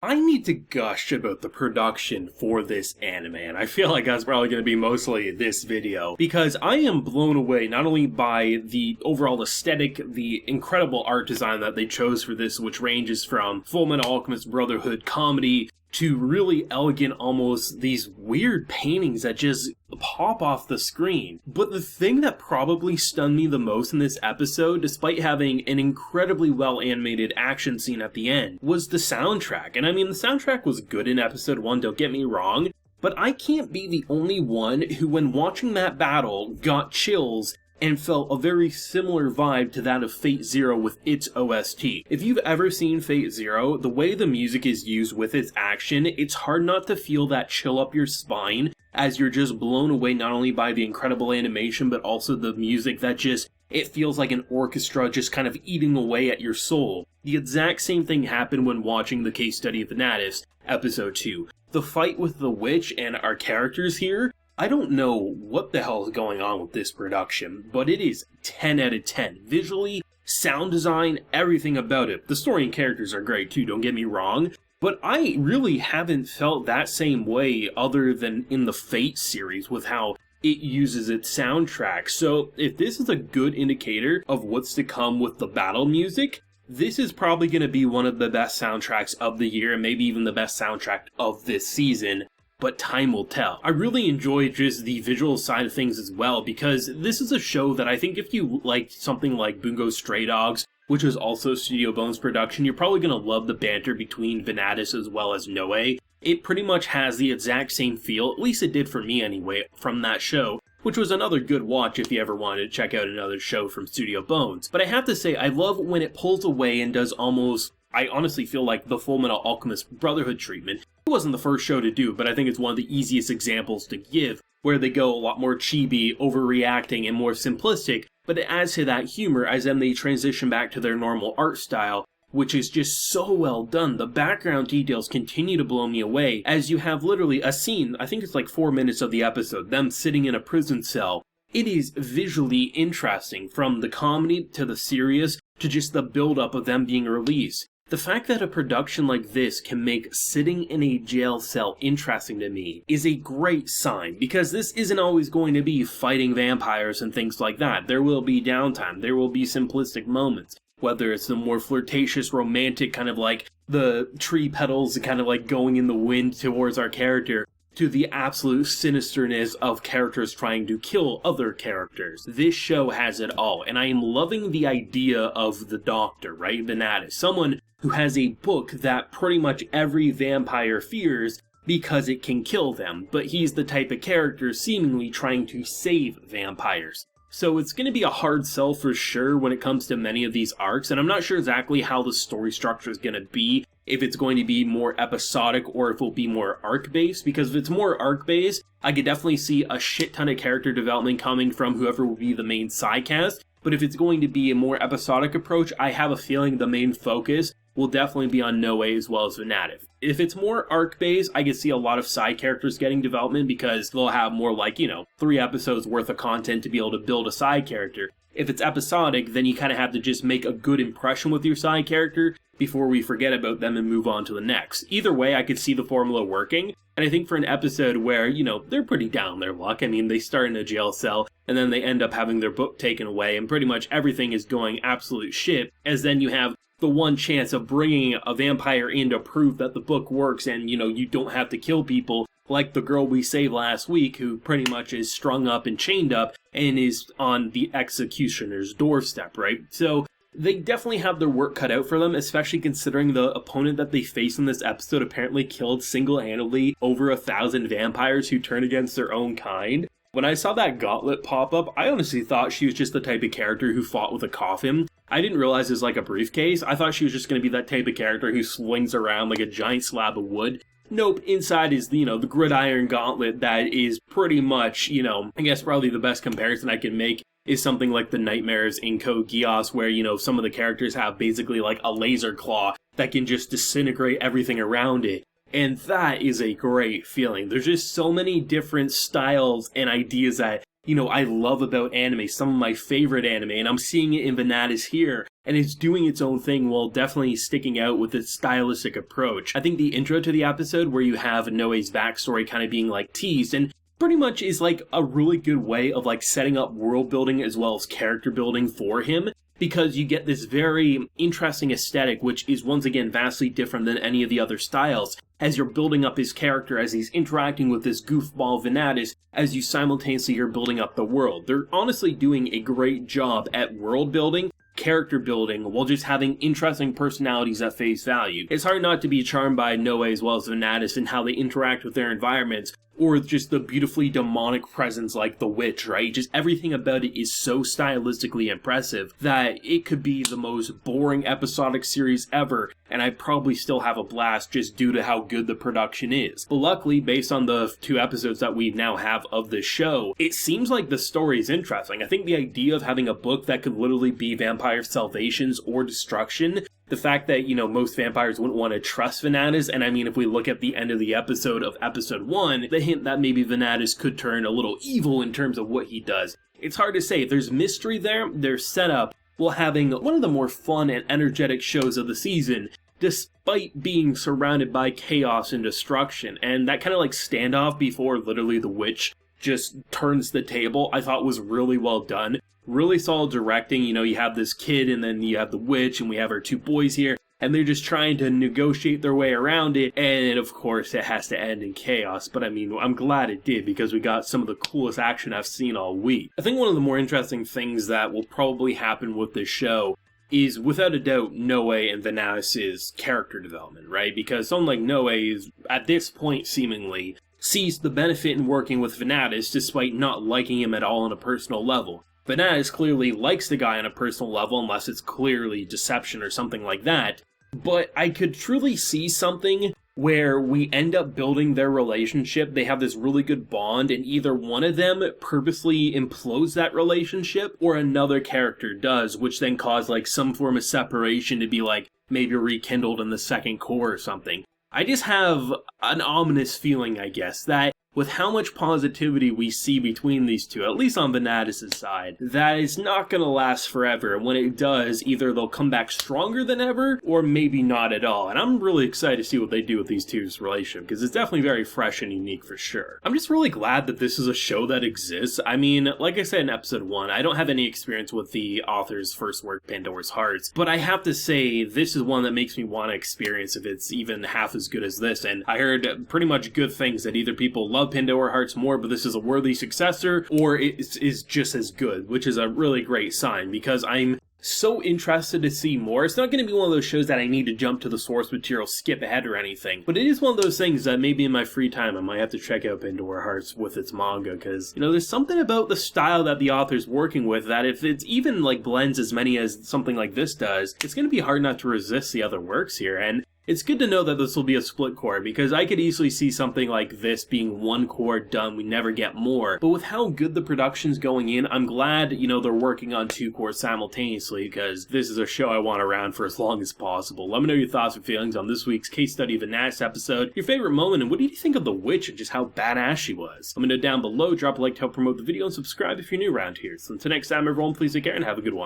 I need to gush about the production for this anime, and I feel like that's probably going to be mostly this video, because I am blown away not only by the overall aesthetic, the incredible art design that they chose for this, which ranges from Fullmetal Alchemist Brotherhood comedy to really elegant, almost these weird paintings that just pop off the screen. But the thing that probably stunned me the most in this episode, despite having an incredibly well animated action scene at the end, was the soundtrack. And I mean, the soundtrack was good in episode 1, don't get me wrong, but I can't be the only one who, when watching that battle, got chills and felt a very similar vibe to that of Fate Zero with its OST. If you've ever seen Fate Zero, the way the music is used with its action, it's hard not to feel that chill up your spine as you're just blown away not only by the incredible animation, but also the music that just, it feels like an orchestra just kind of eating away at your soul. The exact same thing happened when watching the case study of Vanitas, episode 2. The fight with the witch and our characters here, I don't know what the hell is going on with this production, but it is 10 out of 10. Visually, sound design, everything about it. The story and characters are great too, don't get me wrong, but I really haven't felt that same way other than in the Fate series with how it uses its soundtrack. So if this is a good indicator of what's to come with the battle music, this is probably going to be one of the best soundtracks of the year, and maybe even the best soundtrack of this season. But time will tell. I really enjoy just the visual side of things as well, because this is a show that I think if you liked something like Bungo Stray Dogs, which was also Studio Bones production, you're probably going to love the banter between Vanitas as well as Noe. It pretty much has the exact same feel, at least it did for me anyway, from that show, which was another good watch if you ever wanted to check out another show from Studio Bones. But I have to say, I love when it pulls away and does almost, I honestly feel like the Fullmetal Alchemist Brotherhood treatment. It wasn't the first show to do, but I think it's one of the easiest examples to give, where they go a lot more chibi, overreacting, and more simplistic, but it adds to that humor as then they transition back to their normal art style, which is just so well done. The background details continue to blow me away, as you have literally a scene, I think it's like 4 minutes of the episode, them sitting in a prison cell. It is visually interesting, from the comedy to the serious to just the build-up of them being released. The fact that a production like this can make sitting in a jail cell interesting to me is a great sign, because this isn't always going to be fighting vampires and things like that. There will be downtime, there will be simplistic moments, whether it's the more flirtatious, romantic, kind of like the tree petals kind of like going in the wind towards our character, to the absolute sinisterness of characters trying to kill other characters. This show has it all, and I am loving the idea of the Doctor, right? Vanitas, someone who has a book that pretty much every vampire fears because it can kill them, but he's the type of character seemingly trying to save vampires. So it's going to be a hard sell for sure when it comes to many of these arcs, and I'm not sure exactly how the story structure is going to be, if it's going to be more episodic or if it'll be more arc-based, because if it's more arc-based, I could definitely see a shit ton of character development coming from whoever will be the main side cast, but if it's going to be a more episodic approach, I have a feeling the main focus will definitely be on Noe as well as Vanitas. If it's more arc-based, I can see a lot of side characters getting development because they'll have more like, 3 episodes worth of content to be able to build a side character. If it's episodic, then you kind of have to just make a good impression with your side character before we forget about them and move on to the next. Either way, I could see the formula working, and I think for an episode where, they're pretty down on their luck, I mean, they start in a jail cell, and then they end up having their book taken away, and pretty much everything is going absolute shit, as then you have the one chance of bringing a vampire in to prove that the book works and, you don't have to kill people, like the girl we saved last week, who pretty much is strung up and chained up and is on the executioner's doorstep, right? So they definitely have their work cut out for them, especially considering the opponent that they face in this episode apparently killed single-handedly over 1,000 vampires who turn against their own kind. When I saw that gauntlet pop up, I honestly thought she was just the type of character who fought with a coffin. I didn't realize it was like a briefcase. I thought she was just going to be that type of character who swings around like a giant slab of wood. Nope, inside is, the gridiron gauntlet that is pretty much, I guess probably the best comparison I can make is something like the Nightmares in Code Geass, where, some of the characters have basically like a laser claw that can just disintegrate everything around it. And that is a great feeling. There's just so many different styles and ideas that I love about anime, some of my favorite anime, and I'm seeing it in Vanitas here, and it's doing its own thing while definitely sticking out with its stylistic approach. I think the intro to the episode where you have Noe's backstory kind of being like teased, and pretty much is like a really good way of like setting up world building as well as character building for him, because you get this very interesting aesthetic, which is once again vastly different than any of the other styles, as you're building up his character, as he's interacting with this goofball Vanitas, as you simultaneously are building up the world. They're honestly doing a great job at world building, character building, while just having interesting personalities at face value. It's hard not to be charmed by Noe as well as Vanitas and how they interact with their environments, or just the beautifully demonic presence like the witch, right? Just everything about it is so stylistically impressive that it could be the most boring episodic series ever, and I'd probably still have a blast just due to how good the production is. But luckily, based on the 2 episodes that we now have of this show, it seems like the story is interesting. I think the idea of having a book that could literally be vampire salvations or destruction, the fact that, most vampires wouldn't want to trust Vanitas, and I mean, if we look at the end of the episode of episode 1, the hint that maybe Vanitas could turn a little evil in terms of what he does. It's hard to say. There's mystery there, there's setup, while having one of the more fun and energetic shows of the season, despite being surrounded by chaos and destruction. And that kind of like standoff before literally the witch just turns the table, I thought was really well done. Really solid directing. You have this kid and then you have the witch and we have our 2 boys here, and they're just trying to negotiate their way around it, and of course it has to end in chaos. But I mean, I'm glad it did, because we got some of the coolest action I've seen all week. I think one of the more interesting things that will probably happen with this show is, without a doubt, Noe and Vanitas' character development, right? Because someone like Noe is, at this point seemingly, sees the benefit in working with Vanitas despite not liking him at all on a personal level. Vanitas clearly likes the guy on a personal level, unless it's clearly deception or something like that. But I could truly see something where we end up building their relationship. They have this really good bond, and either one of them purposely implodes that relationship, or another character does, which then cause like some form of separation to be like maybe rekindled in the second core or something. I just have an ominous feeling, I guess, that with how much positivity we see between these two, at least on Vanitas' side, that it's not going to last forever. And when it does, either they'll come back stronger than ever, or maybe not at all. And I'm really excited to see what they do with these two's relationship, because it's definitely very fresh and unique for sure. I'm just really glad that this is a show that exists. I mean, like I said in episode 1, I don't have any experience with the author's first work, Pandora's Hearts, but I have to say, this is one that makes me want to experience if it's even half as good as this. And I heard pretty much good things, that either people love Pandora Hearts more, but this is a worthy successor, or it is just as good, which is a really great sign, because I'm so interested to see more. It's not going to be one of those shows that I need to jump to the source material, skip ahead or anything, but it is one of those things that maybe in my free time I might have to check out Pandora Hearts with its manga, because, there's something about the style that the author's working with that if it's even like blends as many as something like this does, it's going to be hard not to resist the other works here. And it's good to know that this will be a split core, because I could easily see something like this being 1 core done, we never get more. But with how good the production's going in, I'm glad, they're working on 2 cores simultaneously, because this is a show I want around for as long as possible. Let me know your thoughts and feelings on this week's Case Study of Vanitas episode, your favorite moment, and what did you think of the witch and just how badass she was? Let me know down below, drop a like to help promote the video, and subscribe if you're new around here. So until next time, everyone, please take care and have a good one.